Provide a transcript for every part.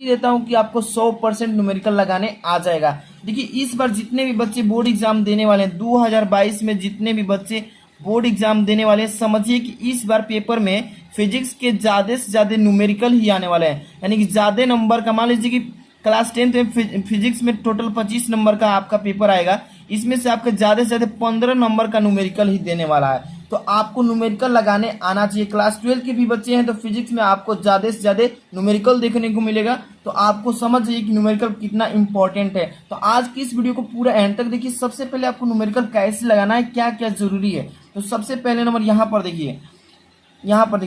देता हूं कि आपको 100% न्यूमेरिकल लगाने आ जाएगा। देखिए इस बार जितने भी बच्चे बोर्ड एग्जाम देने वाले हैं 2022 में, जितने भी बच्चे बोर्ड एग्जाम देने वाले हैं, समझिए कि इस बार पेपर में फिजिक्स के ज्यादा से ज्यादा न्यूमेरिकल ही आने वाले हैं। यानी कि ज्यादा नंबर का, मान लीजिए कि क्लास 10th में फिजिक्स में टोटल 25 नंबर का आपका पेपर आएगा, इसमें से आपका ज्यादा से ज्यादा 15 नंबर का न्यूमेरिकल ही देने वाला है। तो आपको न्यूमेरिकल लगाने आना चाहिए। क्लास 12 के भी बच्चे हैं तो फिजिक्स में आपको ज्यादा से ज्यादा न्यूमेरिकल देखने को मिलेगा। तो आपको समझ जाइए कि न्यूमेरिकल कितना इंपॉर्टेंट है। तो आज की इस वीडियो को पूरा एंड तक देखिए। सबसे पहले आपको न्यूमेरिकल कैसे लगाना है, क्या क्या जरूरी है। तो सबसे पहले नंबर यहाँ पर देखिए,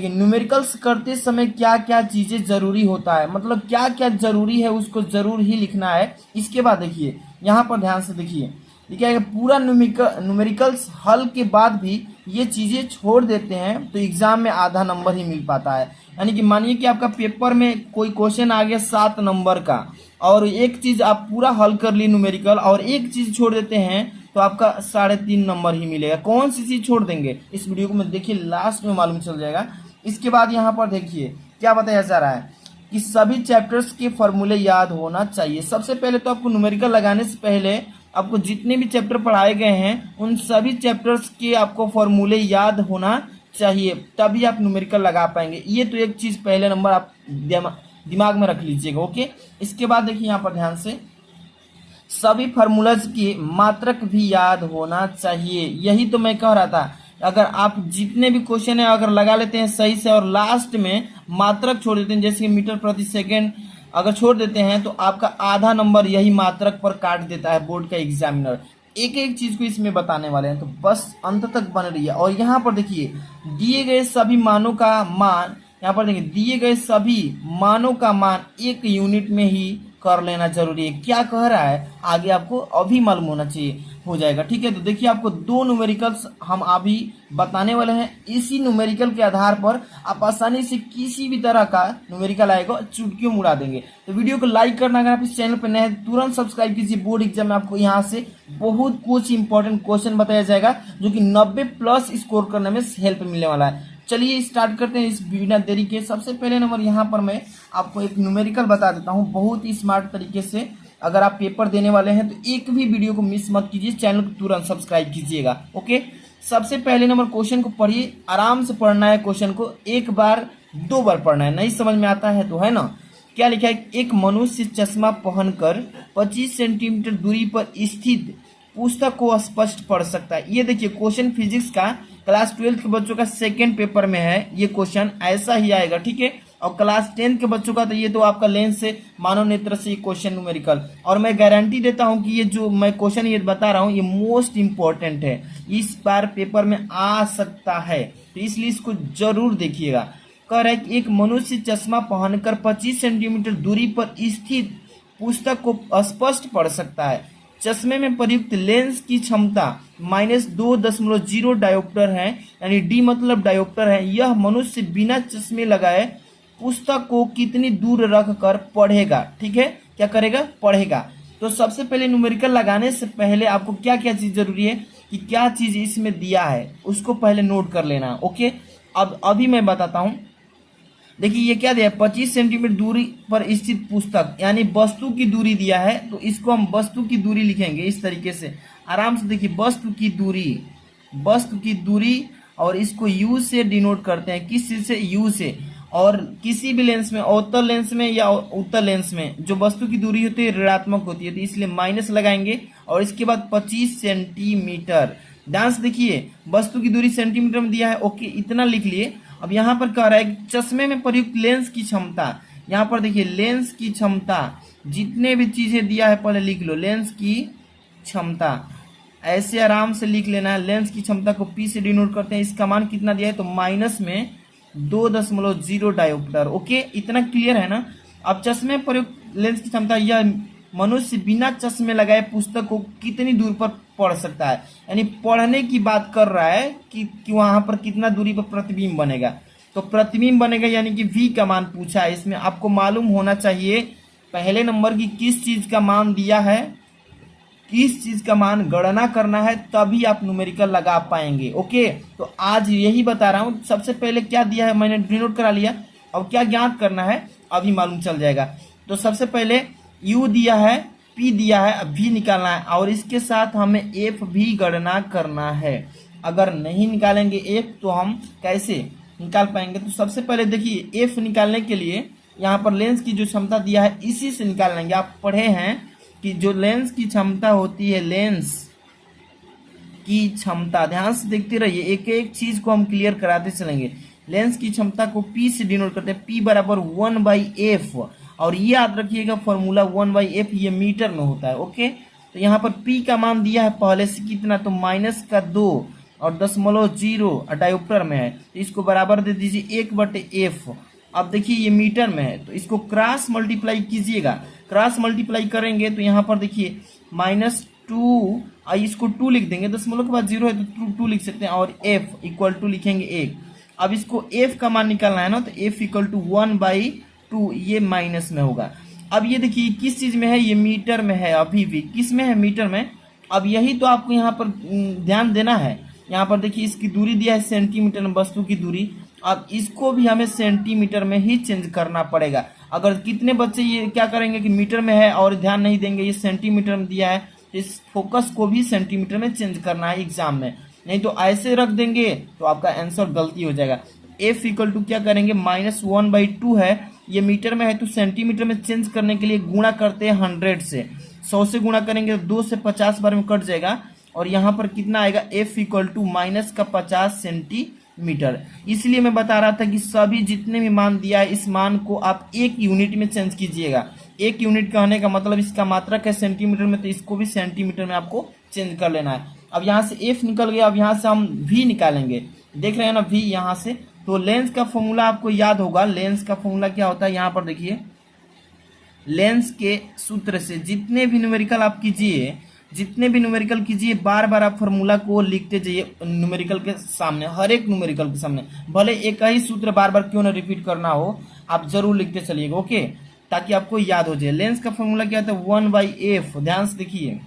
न्यूमेरिकल्स करते समय क्या क्या चीजें जरूरी होता है, मतलब क्या क्या जरूरी है उसको जरूर ही लिखना है। इसके बाद देखिए यहाँ पर ध्यान से देखिए, पूरा न्यूमेरिकल्स हल के बाद भी ये चीजें छोड़ देते हैं तो एग्जाम में आधा नंबर ही मिल पाता है। यानी कि मानिए कि आपका पेपर में कोई क्वेश्चन आ गया 7 नंबर का, और एक चीज आप पूरा हल कर ली न्यूमेरिकल और एक चीज छोड़ देते हैं तो आपका 3.5 नंबर ही मिलेगा। कौन सी चीज छोड़ देंगे इस वीडियो को में देखिए, लास्ट में मालूम चल जाएगा। इसके बाद यहाँ पर देखिए क्या बताया जा रहा है कि सभी चैप्टर्स के फॉर्मूले याद होना चाहिए। सबसे पहले तो आपको न्यूमेरिकल लगाने से पहले आपको जितने भी चैप्टर पढ़ाए गए हैं उन सभी चैप्टर्स के आपको फॉर्मूले याद होना चाहिए, तभी आप न्यूमेरिकल लगा पाएंगे। ये तो एक चीज पहले नंबर आप दिमाग में रख लीजिएगा। ओके, इसके बाद देखिए यहाँ पर ध्यान से, सभी फार्मूलाज की मात्रक भी याद होना चाहिए। यही तो मैं कह रहा था, अगर आप जितने भी क्वेश्चन है अगर लगा लेते हैं सही से और लास्ट में मात्रक छोड़ देते हैं, जैसे मीटर प्रति सेकंड अगर छोड़ देते हैं तो आपका आधा नंबर यही मात्रक पर काट देता है बोर्ड का एग्जामिनर। एक एक चीज को इसमें बताने वाले हैं, तो बस अंत तक बन रही है। और यहाँ पर देखिए दिए गए सभी मानों का मान, यहाँ पर देखिए दिए गए सभी मानों का मान 1 यूनिट में ही कर लेना जरूरी है। क्या कह रहा है आगे आपको अभी मालूम होना चाहिए, हो जाएगा। ठीक है, तो देखिए आपको 2 न्यूमेरिकल्स हम अभी बताने वाले हैं। इसी न्यूमेरिकल के आधार पर आप आसानी से किसी भी तरह का न्यूमेरिकल आएगा चुटकियों में उड़ा देंगे। तो वीडियो को लाइक करना, अगर आप इस चैनल पर नए हैं तुरंत सब्सक्राइब कीजिए। बोर्ड एग्जाम में आपको यहाँ से बहुत कुछ इंपॉर्टेंट क्वेश्चन बताया जाएगा जो कि 90+ स्कोर करने में हेल्प मिलने वाला है। चलिए स्टार्ट करते हैं इस बिना देरी के। सबसे पहले नंबर यहाँ पर मैं आपको एक न्यूमेरिकल बता देता हूँ बहुत ही स्मार्ट तरीके से। अगर आप पेपर देने वाले हैं तो एक भी वीडियो को मिस मत कीजिए, चैनल को तुरंत सब्सक्राइब कीजिएगा। ओके, सबसे पहले नंबर क्वेश्चन को पढ़िए, आराम से पढ़ना है। क्वेश्चन को 1 बार 2 बार पढ़ना है, नहीं समझ में आता है तो है ना। क्या लिखा है, एक मनुष्य चश्मा पहनकर 25 सेंटीमीटर दूरी पर स्थित पुस्तक को स्पष्ट पढ़ सकता है। ये देखिए क्वेश्चन फिजिक्स का क्लास 12 के बच्चों का सेकंड पेपर में है। ये क्वेश्चन ऐसा ही आएगा, ठीक है। और क्लास 10 के बच्चों का तो ये तो आपका लेंस से, मानव नेत्र से क्वेश्चन न्यूमेरिकल। और मैं गारंटी देता हूं कि ये जो मैं क्वेश्चन ये बता रहा हूं ये मोस्ट इंपॉर्टेंट है, इस बार पेपर में आ सकता है, तो इसलिए इसको जरूर देखिएगा। कह रहा है कि एक मनुष्य चश्मा पहनकर 25 सेंटीमीटर दूरी पर स्थित पुस्तक को स्पष्ट पढ़ सकता है। चश्मे में प्रयुक्त लेंस की क्षमता -2.0 डायोप्टर है, यानी डी मतलब डायोप्टर है। यह मनुष्य बिना चश्मे लगाए पुस्तक को कितनी दूर रख कर पढ़ेगा। ठीक है, क्या करेगा, पढ़ेगा। तो सबसे पहले न्यूमेरिकल लगाने से पहले आपको क्या क्या चीज जरूरी है कि क्या चीज इसमें दिया है उसको पहले नोट कर लेना। ओके, अब अभी मैं बताता हूं। देखिए ये क्या दिया है, 25 सेंटीमीटर दूरी पर स्थित पुस्तक, यानी वस्तु की दूरी दिया है, तो इसको हम वस्तु की दूरी लिखेंगे इस तरीके से आराम से। देखिए वस्तु की दूरी, और इसको यू से डिनोट करते हैं। किस चीज से, यू से। और किसी भी लेंस में, अवतल लेंस में या उत्तल लेंस में जो वस्तु की दूरी होती है ऋणात्मक होती है, तो इसलिए माइनस लगाएंगे। और इसके बाद 25 सेंटीमीटर। ध्यान से देखिए वस्तु की दूरी सेंटीमीटर में दिया है, ओके इतना लिख लिए। अब यहाँ पर कह रहा है कि चश्मे में प्रयुक्त लेंस की क्षमता, यहाँ पर देखिए लेंस की क्षमता, जितने भी चीजें दिया है पहले लिख लो। लेंस की क्षमता ऐसे आराम से लिख लेना है। लेंस की क्षमता को पी से डिनोट करते हैं। इसका मान कितना दिया है, तो माइनस में 2.0 डायोप्टर। ओके, इतना क्लियर है ना। अब चश्मे में प्रयुक्त लेंस की क्षमता, यह मनुष्य बिना चश्मे लगाए पुस्तक को कितनी दूर पर पढ़ सकता है, यानी पढ़ने की बात कर रहा है कि वहां पर कितना दूरी पर प्रतिबिंब बनेगा। तो प्रतिबिंब बनेगा यानी कि v का मान पूछा है। इसमें आपको मालूम होना चाहिए पहले नंबर की किस चीज का मान दिया है, किस चीज का मान गणना करना है, तभी आप न्यूमेरिकल लगा पाएंगे। ओके, तो आज यही बता रहा हूं। सबसे पहले क्या दिया है मैंने डिनोट करा लिया, अब क्या ज्ञात करना है अभी मालूम चल जाएगा। तो सबसे पहले u दिया है, p दिया है, अब v निकालना है और इसके साथ हमें f भी गणना करना है। अगर नहीं निकालेंगे f तो हम कैसे निकाल पाएंगे? तो सबसे पहले देखिए f निकालने के लिए यहाँ पर लेंस की जो क्षमता दिया है इसी से निकाल लेंगे। आप पढ़े हैं कि जो लेंस की क्षमता होती है, लेंस की क्षमता, ध्यान से देखते रहिए, एक एक चीज को हम क्लियर कराते चलेंगे। लेंस की क्षमता को P से डिनोट करते हैं, P बराबर 1/f, और ये याद रखिएगा फॉर्मूला 1/f ये मीटर में होता है। ओके, तो यहाँ पर P का मान दिया है पहले से कितना, तो -2 और 0.0 डायोप्टर में है, तो इसको बराबर दे दीजिए 1/f। अब देखिए ये मीटर में है, तो इसको क्रॉस मल्टीप्लाई कीजिएगा। क्रॉस मल्टीप्लाई करेंगे तो यहाँ पर देखिए -2, इसको 2 लिख देंगे, दशमलव के बाद 0 है तो 2 लिख सकते हैं, और f इक्वल टू लिखेंगे 1। अब इसको f का मान निकालना है ना, तो f इक्वल टू 1/2, ये माइनस में होगा। अब ये देखिए किस चीज में है, ये मीटर में है, अभी भी किस में है, मीटर में। अब यही तो आपको यहाँ पर ध्यान देना है। यहाँ पर देखिए इसकी दूरी दिया है सेंटीमीटर में, वस्तु की दूरी, अब इसको भी हमें सेंटीमीटर में ही चेंज करना पड़ेगा। अगर कितने बच्चे ये क्या करेंगे कि मीटर में है और ध्यान नहीं देंगे, ये सेंटीमीटर में दिया है, इस फोकस को भी सेंटीमीटर में चेंज करना है एग्जाम में, नहीं तो ऐसे रख देंगे तो आपका आंसर गलती हो जाएगा। f इक्वल टू क्या करेंगे, -1/2 है, ये मीटर में है तो सेंटीमीटर में चेंज करने के लिए गुणा करते हैं 100 से, 100 से गुणा करेंगे तो 2 से 50 बार में कट जाएगा, और यहाँ पर कितना आएगा, f इक्वल टू -50 सेंटीमीटर। इसलिए मैं बता रहा था कि सभी जितने भी मान दिया है इस मान को आप 1 यूनिट में चेंज कीजिएगा। 1 यूनिट कहने का मतलब इसका मात्रक है सेंटीमीटर में, तो इसको भी सेंटीमीटर में आपको चेंज कर लेना है। अब यहाँ से f निकल गया, अब यहाँ से हम v निकालेंगे, देख रहे हैं ना v यहाँ से। तो लेंस का फॉर्मूला आपको याद होगा, लेंस का फॉर्मूला क्या होता है, यहाँ पर देखिए लेंस के सूत्र से जितने भी न्यूमेरिकल आप कीजिए, जितने भी न्यूमेरिकल कीजिए, बार बार आप फॉर्मूला को लिखते जाइए न्यूमेरिकल के सामने, हर एक न्यूमेरिकल के सामने, भले एक ही सूत्र बार बार क्यों ना रिपीट करना हो, आप जरूर लिखते चलिएगा। ओके, ताकि आपको याद हो जाए। लेंस का फॉर्मूला क्या था, 1/f, ध्यान से देखिए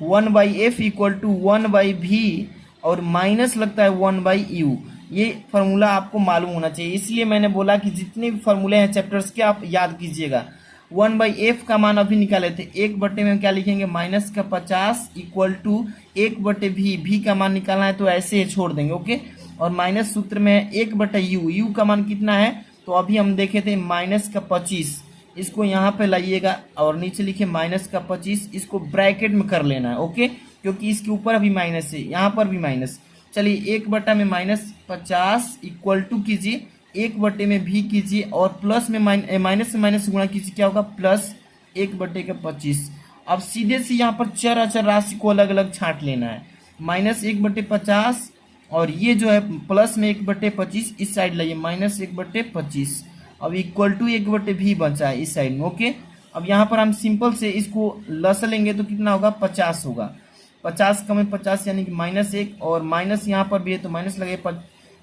1/f इक्वल टू 1/v, और माइनस लगता है 1/u। ये फार्मूला आपको मालूम होना चाहिए, इसलिए मैंने बोला कि जितने भी फार्मूले हैं चैप्टर्स के आप याद कीजिएगा। 1/f का मान अभी निकाले थे, 1/, में क्या लिखेंगे, -50 इक्वल टू 1/v, v का मान निकालना है तो ऐसे ही छोड़ देंगे। ओके, और माइनस सूत्र में है 1/u, u का मान कितना है, तो अभी हम देखे थे -25, इसको यहाँ पे लाइएगा और नीचे लिखे -25, इसको ब्रैकेट में कर लेना है। ओके, क्योंकि इसके ऊपर अभी माइनस है, यहाँ पर भी माइनस। चलिए 1/, में -50 इक्वल टू कीजिए 1/, में भी कीजिए, और प्लस में माइनस से माइनस गुणा कीजिए, क्या होगा, +1/25। अब सीधे से यहाँ पर चर अचर राशि को अलग अलग छांट लेना है, -1/50, और ये जो है प्लस में 1/25 इस साइड लाइए, -1/25, अब इक्वल टू 1/v बचा है इस साइड में। ओके, अब यहाँ पर हम सिंपल से इसको लस लेंगे तो कितना होगा, 50 होगा, 50 का में 50 यानी कि -1, और माइनस यहाँ पर भी है तो माइनस लगे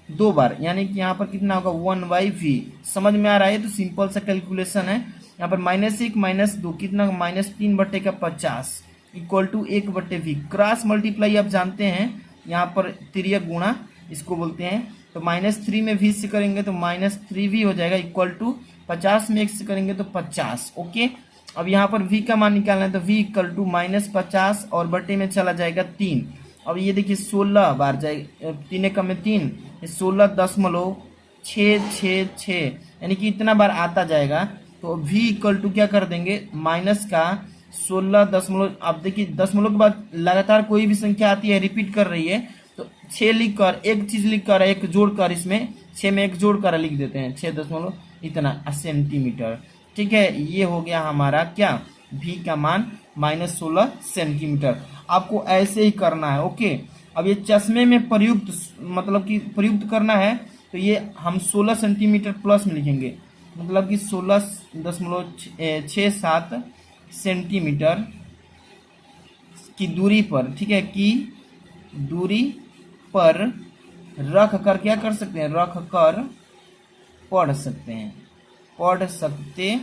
2 बार, यानी कि यहाँ पर कितना होगा, 1/v। समझ में आ रहा है, तो सिंपल सा कैलकुलेशन है। यहाँ पर -1 -2 कितना, -3/50 equal to 1/v। Cross multiply आप जानते हैं, यहाँ पर तिर्यक गुणा इसको बोलते हैं, तो -3 में v से करेंगे तो -3v हो जाएगा, इक्वल टू 50 में 1 से करेंगे तो 50। ओके, अब यहाँ पर v का मान निकालना है, तो v इक्वल टू -50 और बटे में चला जाएगा 3। अब ये देखिए 16 बार जाएगा, 3 कम में 3, 16.666, यानी कि इतना बार आता जाएगा। तो v इक्वल टू क्या कर देंगे, माइनस का 16 अब देखिए दशमलव के बाद लगातार कोई भी संख्या आती है रिपीट कर रही है, तो 6 लिख कर एक चीज लिख कर एक जोड़ कर, इसमें 6 में 1 जोड़ कर लिख देते हैं, 6 इतना सेंटीमीटर। ठीक है, ये हो गया हमारा क्या, v का मान -16 सेंटीमीटर। आपको ऐसे ही करना है। ओके, अब ये चश्मे में प्रयुक्त, मतलब कि प्रयुक्त करना है, तो ये हम 16 सेंटीमीटर प्लस में लिखेंगे, मतलब कि 16.67 सेंटीमीटर की दूरी पर, ठीक है, की दूरी पर रख कर क्या कर सकते हैं, रख कर पढ़ सकते हैं, पढ़ सकते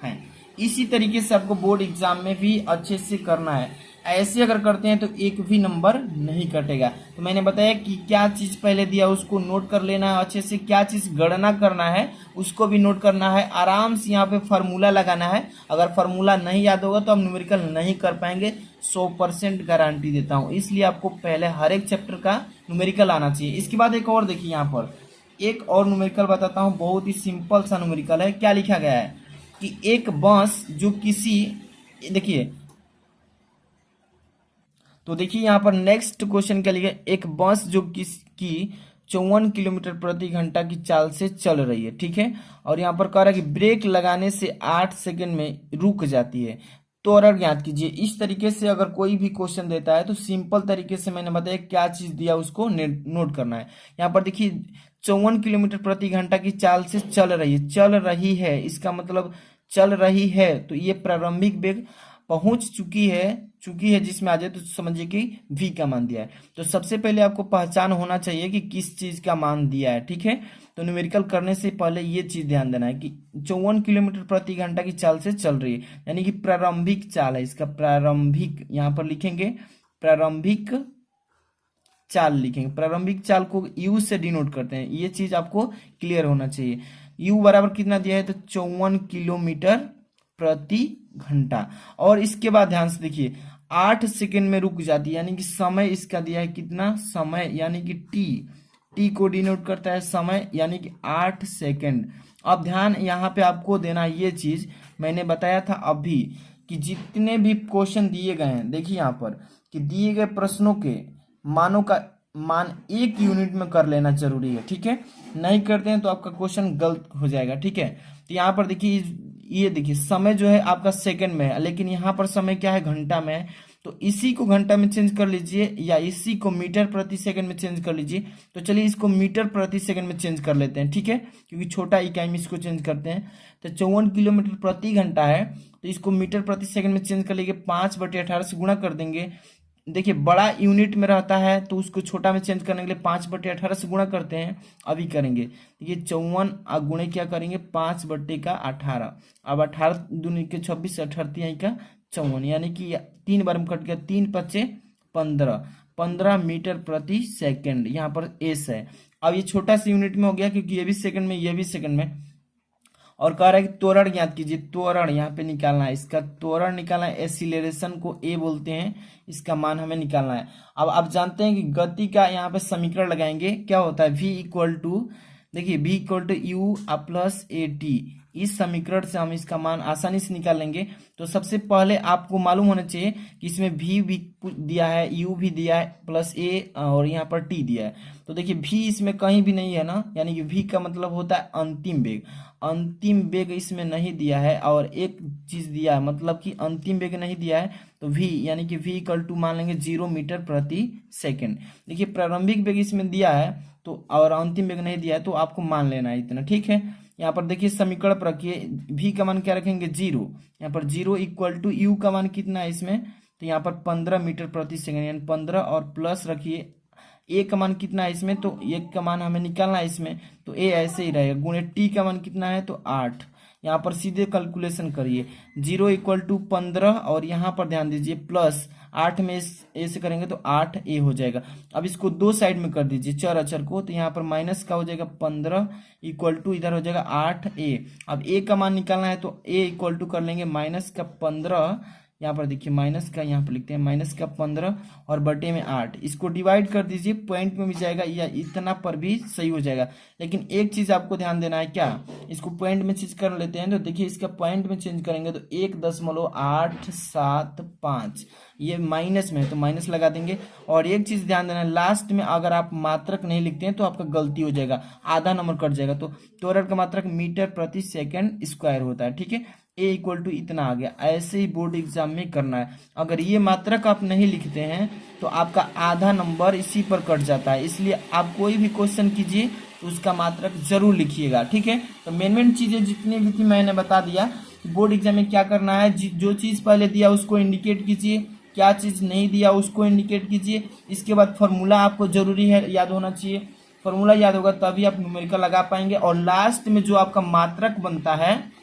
हैं। इसी तरीके से आपको बोर्ड एग्जाम में भी अच्छे से करना है। ऐसे अगर करते हैं तो एक भी नंबर नहीं कटेगा। तो मैंने बताया कि क्या चीज़ पहले दिया उसको नोट कर लेना है अच्छे से, क्या चीज़ गणना करना है उसको भी नोट करना है, आराम से यहाँ पे फार्मूला लगाना है। अगर फार्मूला नहीं याद होगा तो आप न्यूमेरिकल नहीं कर पाएंगे, 100% गारंटी देता हूँ। इसलिए आपको पहले हर एक चैप्टर का न्यूमेरिकल आना चाहिए। इसके बाद एक और देखिए, यहाँ पर एक और न्यूमेरिकल बताता हूँ, बहुत ही सिंपल सा न्यूमेरिकल है। क्या लिखा गया है कि एक बांस जो किसी, देखिए तो देखिए यहाँ पर नेक्स्ट क्वेश्चन क्या लिखा है, एक बस जो किसकी 54 किलोमीटर प्रति घंटा की चाल से चल रही है, ठीक है, और यहाँ पर कह रहा है कि ब्रेक लगाने से 8 सेकंड में रुक जाती है, तो त्वरण ज्ञात कीजिए। इस तरीके से अगर कोई भी क्वेश्चन देता है तो सिंपल तरीके से मैंने बताया क्या चीज दिया उसको नोट करना है। यहाँ पर देखिए 54 किलोमीटर प्रति घंटा की चाल से चल रही है, चल रही है इसका मतलब चल रही है, तो ये प्रारंभिक वेग पहुंच चुकी है जिसमें आ जाए तो समझिए कि v का मान दिया है। तो सबसे पहले आपको पहचान होना चाहिए कि किस चीज का मान दिया है, ठीक है। तो न्यूमेरिकल करने से पहले ये चीज ध्यान देना है कि 54 किलोमीटर प्रति घंटा की चाल से चल रही है, यानी कि प्रारंभिक चाल है इसका, प्रारंभिक यहाँ पर लिखेंगे प्रारंभिक चाल, लिखेंगे प्रारंभिक चाल को u से डिनोट करते हैं, ये चीज आपको क्लियर होना चाहिए। u बराबर कितना दिया है तो 54 किलोमीटर प्रति घंटा, और इसके बाद ध्यान से देखिए 8 सेकंड में रुक जाती है, यानी कि समय इसका दिया है कितना, समय यानी कि टी को डिनोट करता है समय, यानी कि 8 सेकंड। अब ध्यान यहाँ पे आपको देना ये चीज मैंने बताया था अभी कि जितने भी क्वेश्चन दिए गए हैं, देखिए यहाँ पर कि दिए गए प्रश्नों के मानों का मान 1 यूनिट में कर लेना जरूरी है, ठीक है। नहीं करते हैं तो आपका क्वेश्चन गलत हो जाएगा, ठीक है। तो यहाँ पर देखिए ये देखिए समय जो है आपका सेकंड में है, लेकिन यहाँ पर समय क्या है घंटा में है, तो इसी को घंटा में चेंज कर लीजिए या इसी को मीटर प्रति सेकंड में चेंज कर लीजिए। तो चलिए इसको मीटर प्रति सेकंड में चेंज कर लेते हैं, ठीक है, क्योंकि छोटा इकाई में इसको चेंज करते हैं। तो 54 किलोमीटर प्रति घंटा है, तो इसको मीटर प्रति सेकंड में चेंज कर लेंगे, 5/18 से गुणा कर देंगे। देखिए बड़ा यूनिट में रहता है तो उसको छोटा में चेंज करने के लिए 5/18 से गुणा करते हैं, अभी करेंगे। देखिए 54 गुणे क्या करेंगे 5/18, अब 18 दूनी के 26, 18 का 54, यानी कि 3 बार में कट गया, 3×5 = 15 मीटर प्रति सेकंड, यहाँ पर एस है। अब ये छोटा सा यूनिट में हो गया क्योंकि ये भी सेकंड में ये भी सेकंड में, और कह रहा है कि त्वरण ज्ञात कीजिए, त्वरण यहाँ पे निकालना है, इसका त्वरण निकालना है, एक्सीलरेशन को ए बोलते हैं, इसका मान हमें निकालना है। अब आप जानते हैं कि गति का यहाँ पे समीकरण लगाएंगे, क्या होता है देखिए v=u+at, इस समीकरण से हम इसका मान आसानी से निकाल लेंगे। तो सबसे पहले आपको मालूम होना चाहिए कि इसमें v भी दिया है, u भी दिया है, प्लस a और यहाँ पर t दिया है। तो देखिए v इसमें कहीं भी नहीं है ना, यानी कि v का मतलब होता है अंतिम वेग, अंतिम वेग इसमें नहीं दिया है, और एक चीज दिया है मतलब कि अंतिम वेग नहीं दिया है, तो v यानी कि v मान लेंगे 0 मीटर प्रति सेकंड। देखिए प्रारंभिक वेग इसमें दिया है तो, और अंतिम वेग नहीं दिया है, तो आपको मान लेना है इतना, ठीक है। यहाँ पर देखिए समीकरण पर रखिए, v का मान क्या रखेंगे 0, यहाँ पर 0 = u का मान कितना है इसमें, तो यहाँ पर 15 मीटर प्रति सेकंड, यानी 15, और प्लस रखिए a का मान कितना है इसमें, तो a का मान हमें निकालना है इसमें, तो a ऐसे ही रहेगा, गुणे t का मान कितना है तो 8, यहाँ पर सीधे कैलकुलेशन करिए, 0 = 15, और यहाँ पर ध्यान दीजिए प्लस 8 में ए से करेंगे तो 8a हो जाएगा। अब इसको दो साइड में कर दीजिए चर अचर को, तो यहाँ पर माइनस का हो जाएगा 15 = इधर हो जाएगा 8a। अब a का मान निकालना है तो a = कर लेंगे -15, यहाँ पर देखिए माइनस का, यहाँ पर लिखते हैं -15 और बटे में 8, इसको डिवाइड कर दीजिए, पॉइंट में भी जाएगा या इतना पर भी सही हो जाएगा। लेकिन एक चीज आपको ध्यान देना है, क्या इसको पॉइंट में चेंज कर लेते हैं, तो देखिए इसका पॉइंट में चेंज करेंगे तो 1.875, ये माइनस में है तो माइनस लगा देंगे। और एक चीज ध्यान देना, लास्ट में अगर आप मात्रक नहीं लिखते हैं तो आपका गलती हो जाएगा, आधा नंबर कट जाएगा। तो त्वरण का मात्रक मीटर प्रति सेकंड स्क्वायर होता है, ठीक है, a = इतना आ गया। ऐसे ही बोर्ड एग्जाम में करना है, अगर ये मात्रक आप नहीं लिखते हैं तो आपका आधा नंबर इसी पर कट जाता है। इसलिए आप कोई भी क्वेश्चन कीजिए तो उसका मात्रक जरूर लिखिएगा, ठीक है। तो मेन चीजें जितनी भी थी मैंने बता दिया, बोर्ड एग्जाम में क्या करना है, जो चीज पहले दिया उसको इंडिकेट कीजिए, क्या चीज नहीं दिया उसको इंडिकेट कीजिए। इसके बाद फॉर्मूला आपको जरूरी है याद होना चाहिए, फॉर्मूला याद होगा तभी आप न्यूमेरिकल लगा पाएंगे। और लास्ट में जो आपका मात्रक बनता है,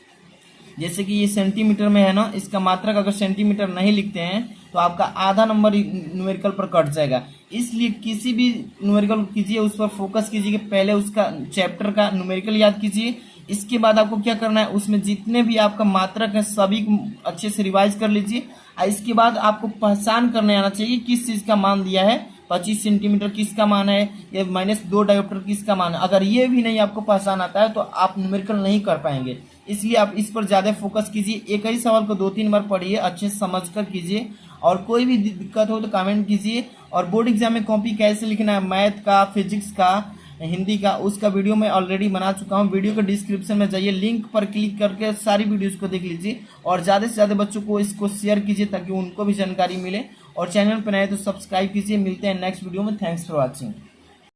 जैसे कि ये सेंटीमीटर में है ना, इसका मात्रक अगर सेंटीमीटर नहीं लिखते हैं तो आपका आधा नंबर न्यूमेरिकल पर कट जाएगा। इसलिए किसी भी न्यूमेरिकल कीजिए उस पर फोकस कीजिए कि पहले उसका चैप्टर का न्यूमेरिकल याद कीजिए। इसके बाद आपको क्या करना है, उसमें जितने भी आपका मात्रक है सभी को अच्छे से रिवाइज कर लीजिए। और इसके बाद आपको पहचान करने आना चाहिए किस चीज़ का मान दिया है, 25 सेंटीमीटर किसका मान है, ये -2 डायोप्टर किसका मान है। अगर ये भी नहीं आपको पहचान आता है तो आप न्यूमेरिकल नहीं कर पाएंगे। इसलिए आप इस पर ज़्यादा फोकस कीजिए। एक ही सवाल को 2-3 बार पढ़िए, अच्छे से समझ कर कीजिए। और कोई भी दिक्कत हो तो कमेंट कीजिए। और बोर्ड एग्जाम में कॉपी कैसे लिखना है, मैथ का, फिजिक्स का, हिंदी का, उसका वीडियो मैं ऑलरेडी बना चुका हूँ। वीडियो के डिस्क्रिप्शन में जाइए, लिंक पर क्लिक करके सारी वीडियोस को देख लीजिए। और ज़्यादा से ज़्यादा बच्चों को इसको शेयर कीजिए ताकि उनको भी जानकारी मिले। और चैनल पर नए तो सब्सक्राइब कीजिए। मिलते हैं नेक्स्ट वीडियो में। Thanks for watching.